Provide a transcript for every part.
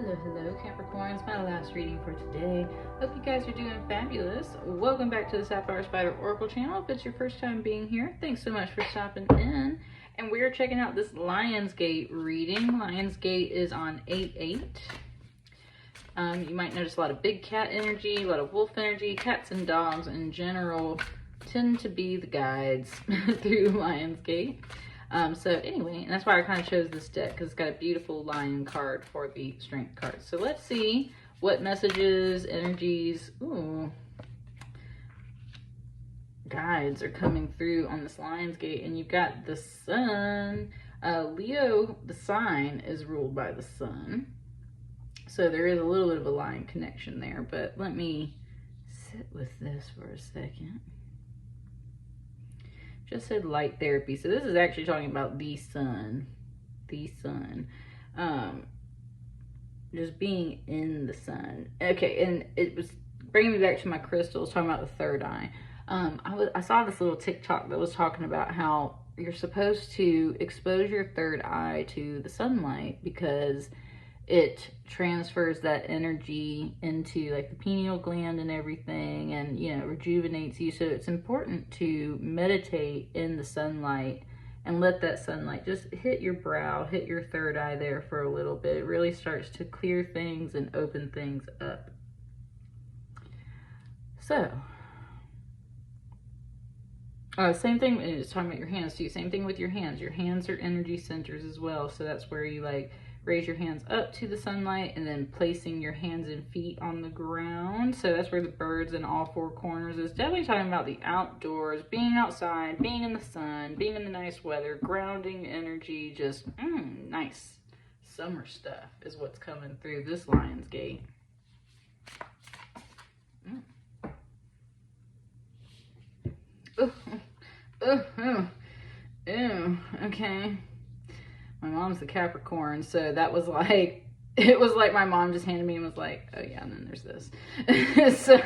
Hello, hello, Capricorns. My last reading for today. Hope you guys are doing fabulous. Welcome back to the Sapphire Spider Oracle channel. If it's your first time being here, thanks so much for stopping in. And we're checking out this Lionsgate reading. Lionsgate is on 8/8. You might notice a lot of big cat energy, a lot of wolf energy. Cats and dogs in general tend to be the guides through Lionsgate. So anyway, and that's why I kind of chose this deck, because it's got a beautiful lion card for the strength card. So let's see what messages, energies, guides are coming through on this Lionsgate. And you've got the sun. Leo, the sign, is ruled by the sun. So there is a little bit of a lion connection there, but let me sit with this for a second. Just said light therapy. So this is actually talking about the sun. The sun. Just being in the sun. Okay, and it was bringing me back to my crystals, talking about the third eye. I saw this little TikTok that was talking about how you're supposed to expose your third eye to the sunlight because it transfers that energy into like the pineal gland and everything, and rejuvenates you. So it's important to meditate in the sunlight and let that sunlight just hit your brow, hit your third eye there for a little bit. It really starts to clear things and open things up. So same thing, it's talking about your hands too. Same thing with your hands. Your hands are energy centers as well. So that's where you like raise your hands up to the sunlight and then placing your hands and feet on the ground. So that's where the birds in all four corners is. Definitely talking about the outdoors, being outside, being in the sun, being in the nice weather, grounding energy, just nice summer stuff is what's coming through this Lionsgate. Okay. My mom's the Capricorn, so that was like, it was like my mom just handed me and was like, oh yeah, and then there's this. So,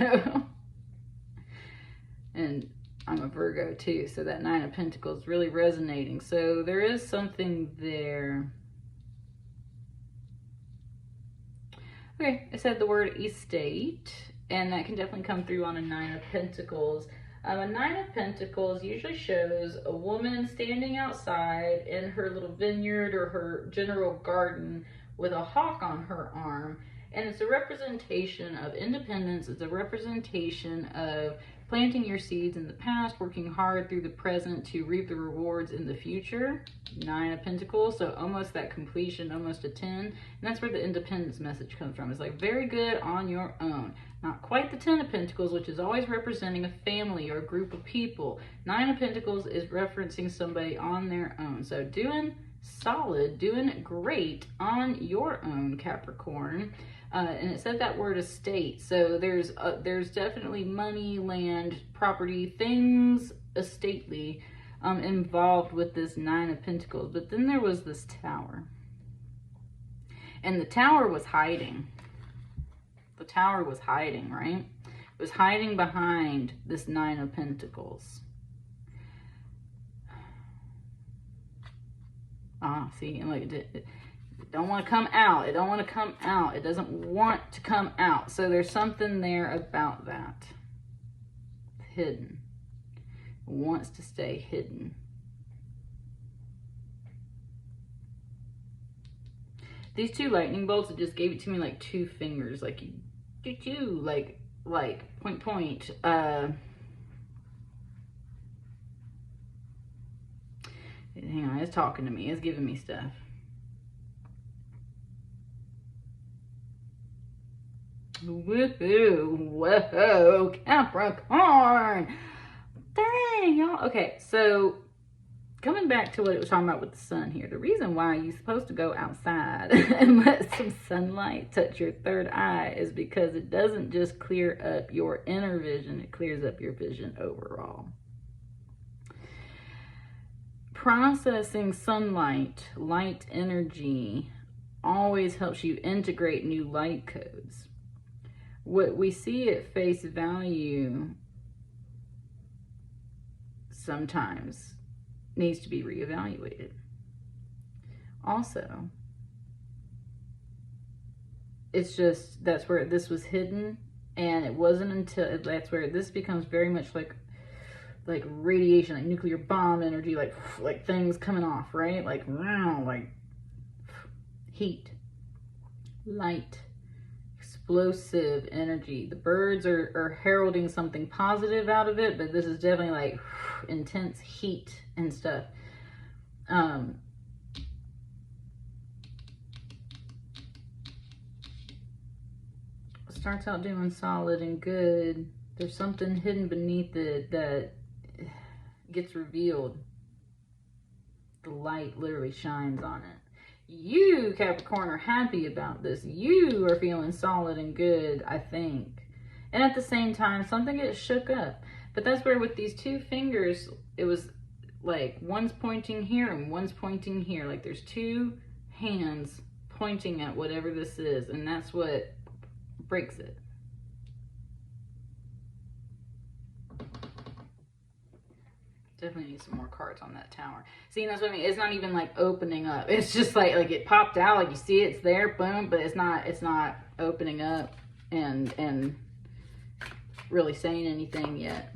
and I'm a Virgo too, so that Nine of Pentacles is really resonating. So there is something there. Okay, I said the word estate, and that can definitely come through on a Nine of Pentacles. A Nine of Pentacles usually shows a woman standing outside in her little vineyard or her general garden with a hawk on her arm. And it's a representation of independence. It's a representation of planting your seeds in the past, working hard through the present to reap the rewards in the future. Nine of Pentacles, so almost that completion, almost a 10. And that's where the independence message comes from. It's like very good on your own. Not quite the 10 of Pentacles, which is always representing a family or a group of people. Nine of Pentacles is referencing somebody on their own. So doing solid, doing great on your own, Capricorn. And it said that word estate. So there's definitely money, land, property, things estately involved with this Nine of Pentacles. But then there was this tower. And the tower was hiding. The tower was hiding, right? It was hiding behind this Nine of Pentacles. See, and look, it don't want to come out. It don't want to come out. It doesn't want to come out. So there's something there about that. Hidden. It wants to stay hidden. These two lightning bolts, it just gave it to me like two fingers, like point. Hang on, it's talking to me. It's giving me stuff. Woohoo! Whoa, Capricorn! Dang, y'all. Okay, so coming back to what it was talking about with the sun here, the reason why you're supposed to go outside and let some sunlight touch your third eye is because it doesn't just clear up your inner vision, it clears up your vision overall. Processing sunlight, light energy, always helps you integrate new light codes. What we see at face value sometimes needs to be reevaluated. Also, it's just, that's where this was hidden. And it wasn't until, that's where this becomes very much like radiation, like nuclear bomb energy, like things coming off, right? Like heat, light, explosive energy. The birds are heralding something positive out of it, but this is definitely like intense heat and stuff. Starts out doing solid and good. There's something hidden beneath it that gets revealed. The light literally shines on it. You, Capricorn, are happy about this. You are feeling solid and good, I think. And at the same time, something gets shook up. But that's where with these two fingers, it was like one's pointing here and one's pointing here. Like there's two hands pointing at whatever this is. And that's what breaks it. Definitely need some more cards on that tower. See, that's what I mean. It's not even like opening up. It's just like it popped out, like you see it's there, boom, but it's not opening up and really saying anything yet.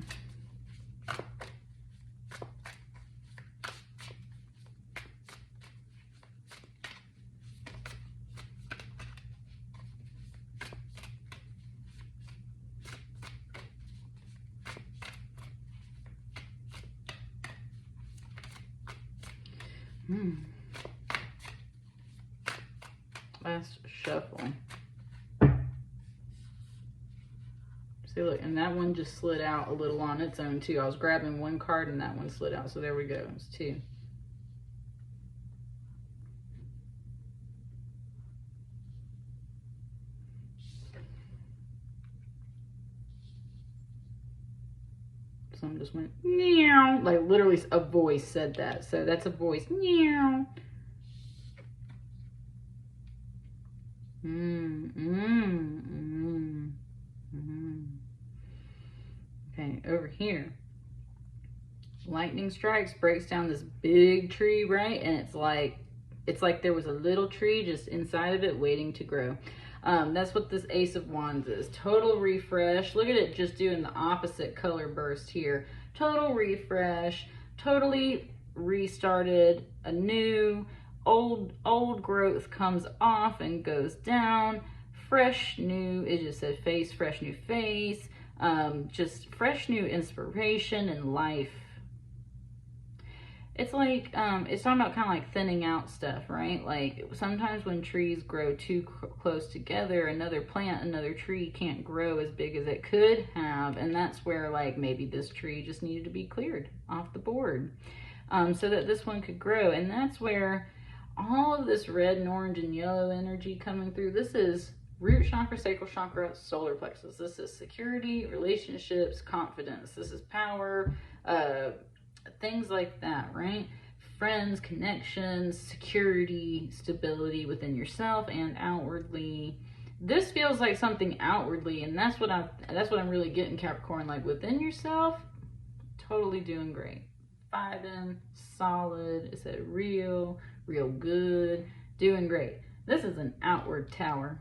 Last shuffle. See, look, and that one just slid out a little on its own too. I was grabbing one card and that one slid out. So there we go. It's two. Someone just went meow, like literally a voice said that. So that's a voice, meow. Okay, over here, lightning strikes, breaks down this big tree, right? And it's like there was a little tree just inside of it waiting to grow. That's what this Ace of Wands is. Total refresh. Look at it just doing the opposite color burst here. Total refresh. Totally restarted anew. Old growth comes off and goes down. Fresh new, it just said face, fresh new face. Just fresh new inspiration and life. It's like, it's talking about kind of like thinning out stuff, right? Like sometimes when trees grow too close together, another plant, another tree can't grow as big as it could have. And that's where like maybe this tree just needed to be cleared off the board so that this one could grow. And that's where all of this red and orange and yellow energy coming through, this is root chakra, sacral chakra, solar plexus. This is security, relationships, confidence. This is power, things like that, right? Friends, connections, security, stability within yourself and outwardly. This feels like something outwardly, and that's what I'm really getting, Capricorn. Like within yourself, totally doing great. Vibing, solid. It said real good, doing great. This is an outward tower.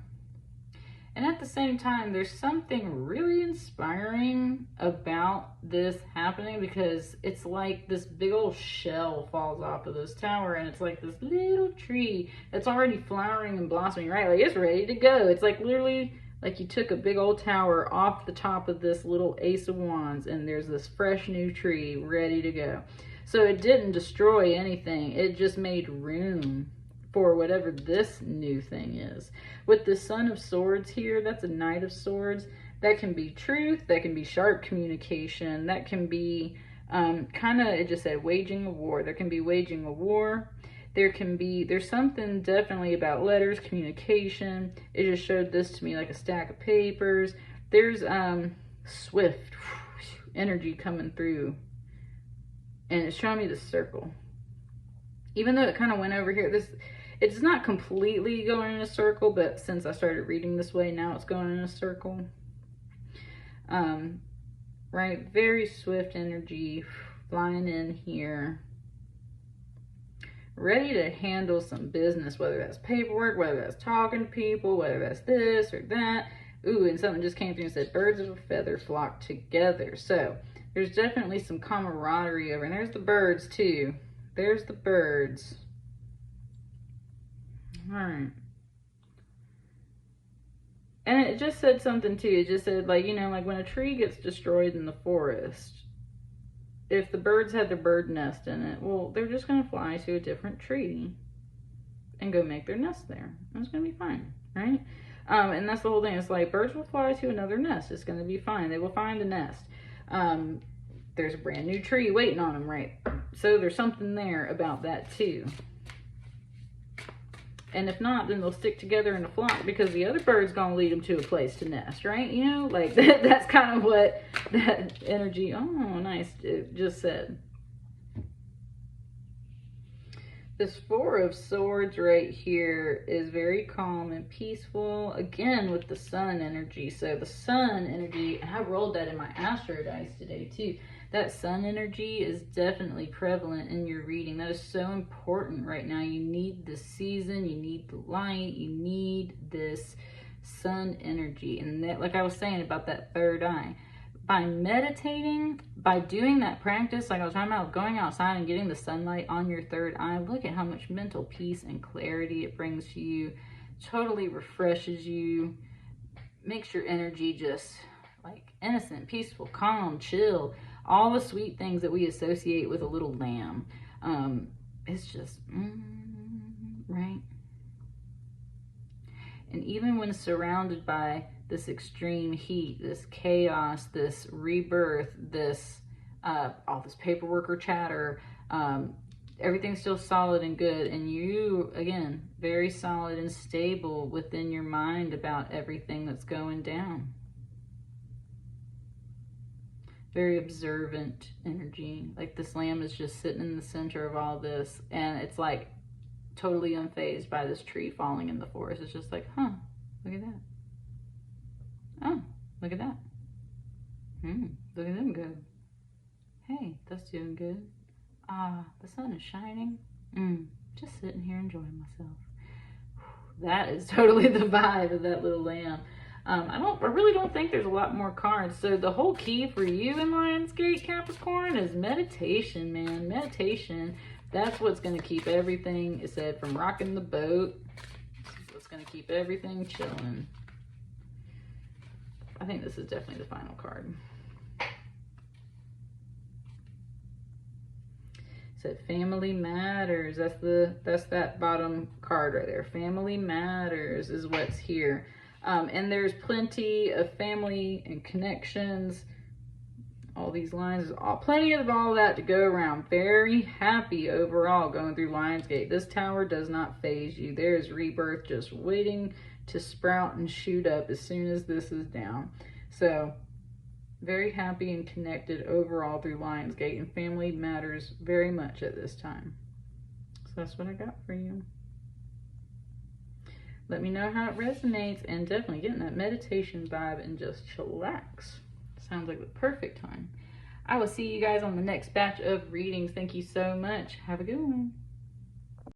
And at the same time, there's something really inspiring about this happening because it's like this big old shell falls off of this tower and it's like this little tree that's already flowering and blossoming, right? Like it's ready to go. It's like literally like you took a big old tower off the top of this little Ace of Wands and there's this fresh new tree ready to go. So it didn't destroy anything. It just made room for whatever this new thing is. With the Son of Swords here, that's a Knight of Swords. That can be truth, that can be sharp communication, that can be kind of, it just said waging a war. There can be waging a war. There's something definitely about letters, communication. It just showed this to me like a stack of papers. There's swift energy coming through. And it's showing me the circle. Even though it kind of went over here, it's not completely going in a circle, but since I started reading this way, now it's going in a circle. Right, very swift energy flying in here. ready to handle some business, whether that's paperwork, whether that's talking to people, whether that's this or that. Ooh, and something just came through and said, birds of a feather flock together. So there's definitely some camaraderie over, and there's the birds too. There's the birds. All right. And it just said something too. It just said, like, you know, like when a tree gets destroyed in the forest, if the birds had their bird nest in it, well, they're just going to fly to a different tree and go make their nest there. It's going to be fine, right? And that's the whole thing. It's like birds will fly to another nest. It's going to be fine. They will find a nest. There's a brand new tree waiting on them, right? So there's something there about that too. And if not, then they'll stick together in a flock because the other bird's going to lead them to a place to nest, right? You know, like that's kind of what that energy, oh, nice, it just said. This Four of Swords right here is very calm and peaceful, again, with the sun energy. So the sun energy, I rolled that in my astro dice today too. That sun energy is definitely prevalent in your reading. That is so important right now. You need the season, you need the light, you need this sun energy. And that, like I was saying about that third eye, by meditating, by doing that practice, like I was talking about, going outside and getting the sunlight on your third eye, look at how much mental peace and clarity it brings to you. Totally refreshes you, makes your energy just like innocent, peaceful, calm, chill. All the sweet things that we associate with a little lamb. It's just, right? And even when surrounded by this extreme heat, this chaos, this rebirth, this, all this paperwork or chatter, everything's still solid and good. And you, again, very solid and stable within your mind about everything that's going down. Very observant energy. Like this lamb is just sitting in the center of all this, and it's like totally unfazed by this tree falling in the forest. It's just like, huh, look at that. Oh, look at that. Look at them go. Hey, that's doing good. Ah, the sun is shining. Just sitting here enjoying myself. That is totally the vibe of that little lamb. I really don't think there's a lot more cards. So the whole key for you in Lionsgate, Capricorn, is meditation, man. Meditation. That's what's going to keep everything, it said, from rocking the boat. What's going to keep everything chilling. I think this is definitely the final card. It said family matters. That's that bottom card right there. Family matters is what's here. And there's plenty of family and connections. All these lines, plenty of all that to go around. Very happy overall going through Lionsgate. This tower does not faze you. There is rebirth just waiting to sprout and shoot up as soon as this is down. So very happy and connected overall through Lionsgate, and family matters very much at this time. So that's what I got for you. Let me know how it resonates, and definitely get in that meditation vibe and just chillax. Sounds like the perfect time. I will see you guys on the next batch of readings. Thank you so much. Have a good one.